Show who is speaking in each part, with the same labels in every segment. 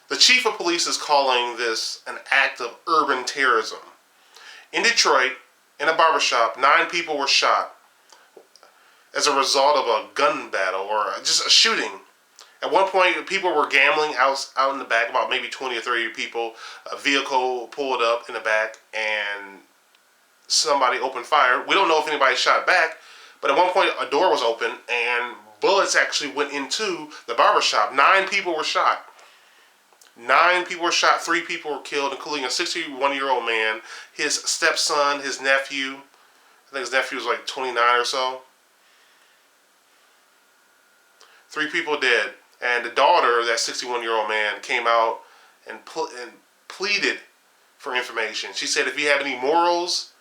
Speaker 1: The chief of police is calling this an act of urban terrorism. In Detroit, in a barbershop, 9 people were shot as a result of a gun battle or just a shooting. At one point, people were gambling out in the back, about maybe 20 or 30 people. A vehicle pulled up in the back and somebody opened fire. We don't know if anybody shot back, but at one point a door was open and bullets actually went into the barbershop. 9 people were shot. 9 people were shot, 3 people were killed, including a 61-year-old man, his stepson, his nephew. I think his nephew was like 29 or so. 3 people dead. And the daughter of that 61-year-old man came out and pleaded for information. She said, if you have any morals,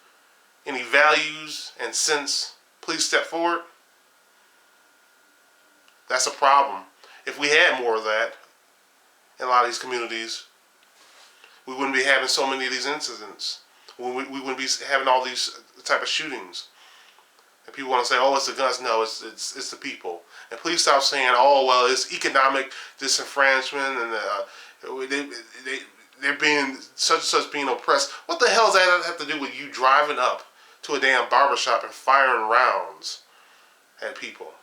Speaker 1: any values and sense, please step forward. That's a problem. If we had more of that in a lot of these communities, we wouldn't be having so many of these incidents. We wouldn't be having all these type of shootings. And people want to say, oh, it's the guns. No, it's the people. And please stop saying, oh, well, it's economic disenfranchisement and they're being such and such being oppressed. What the hell does that have to do with you driving up to a damn barbershop and firing rounds at people?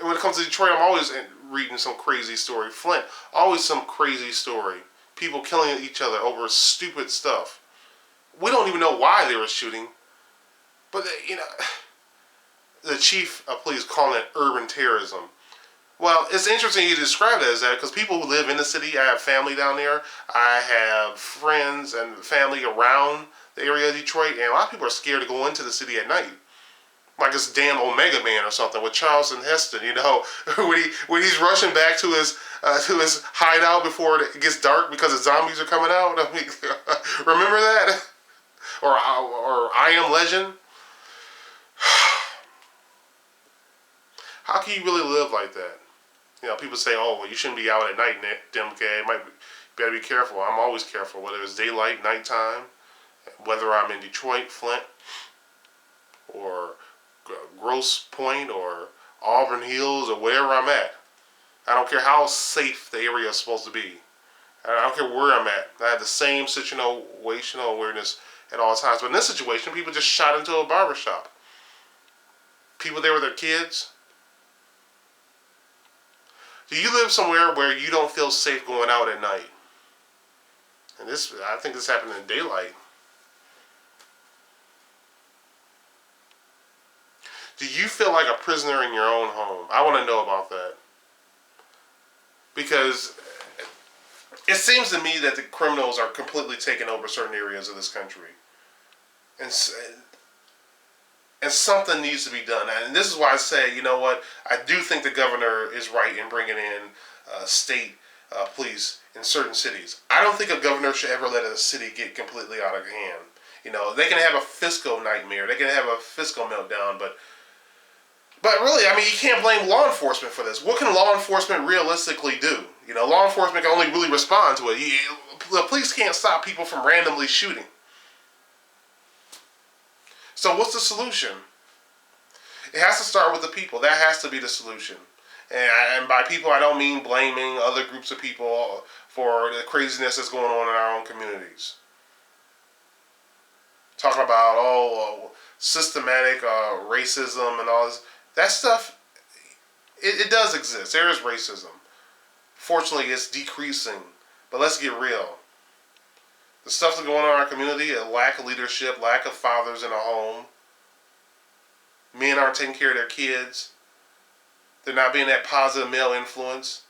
Speaker 1: When it comes to Detroit, I'm always reading some crazy story. Flint, always some crazy story. People killing each other over stupid stuff. We don't even know why they were shooting. But, the chief of police calling it urban terrorism. Well, it's interesting you describe it as that because people who live in the city, I have family down there. I have friends and family around the area of Detroit. And a lot of people are scared to go into the city at night. Like this damn Omega Man or something with Charleston Heston, when he's rushing back to his hideout before it gets dark because the zombies are coming out. I mean, remember that? Or I Am Legend. How can you really live like that? People say, "Oh, well, you shouldn't be out at night, Demke. Better be careful." I'm always careful, whether it's daylight, nighttime, whether I'm in Detroit, Flint, or Grosse Pointe or Auburn Hills or wherever I'm at. I don't care how safe the area is supposed to be. I don't care where I'm at. I have the same situational awareness at all times. But in this situation, people just shot into a barbershop. People there with their kids. Do you live somewhere where you don't feel safe going out at night? And I think this happened in daylight. Do you feel like a prisoner in your own home? I want to know about that. Because it seems to me that the criminals are completely taking over certain areas of this country. And something needs to be done. And this is why I say, you know what? I do think the governor is right in bringing in state police in certain cities. I don't think a governor should ever let a city get completely out of hand. They can have a fiscal nightmare. They can have a fiscal meltdown, but really, I mean, you can't blame law enforcement for this. What can law enforcement realistically do? Law enforcement can only really respond to it. The police can't stop people from randomly shooting. So what's the solution? It has to start with the people. That has to be the solution. And by people, I don't mean blaming other groups of people for the craziness that's going on in our own communities. Talking about, systematic racism and all this. That stuff, it does exist. There is racism. Fortunately, it's decreasing. But let's get real. The stuff that's going on in our community, a lack of leadership, lack of fathers in the home. Men aren't taking care of their kids. They're not being that positive male influence.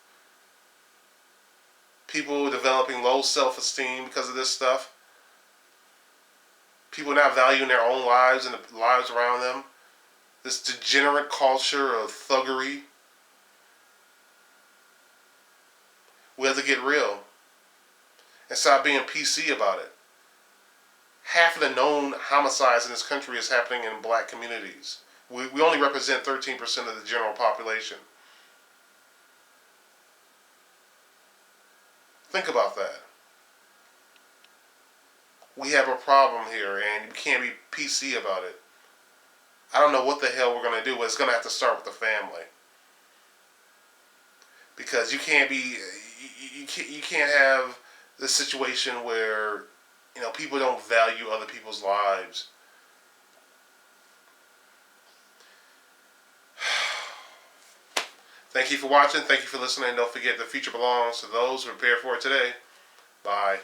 Speaker 1: People developing low self-esteem because of this stuff. People not valuing their own lives and the lives around them. This degenerate culture of thuggery. We have to get real and stop being PC about it. Half of the known homicides in this country is happening in black communities. We only represent 13% of the general population. Think about that. We have a problem here and you can't be PC about it. I don't know what the hell we're going to do, but it's going to have to start with the family. because you can't be you can't have this situation where people don't value other people's lives. Thank you for watching. Thank you for listening. Don't forget, the future belongs to those who prepare for it today. Bye.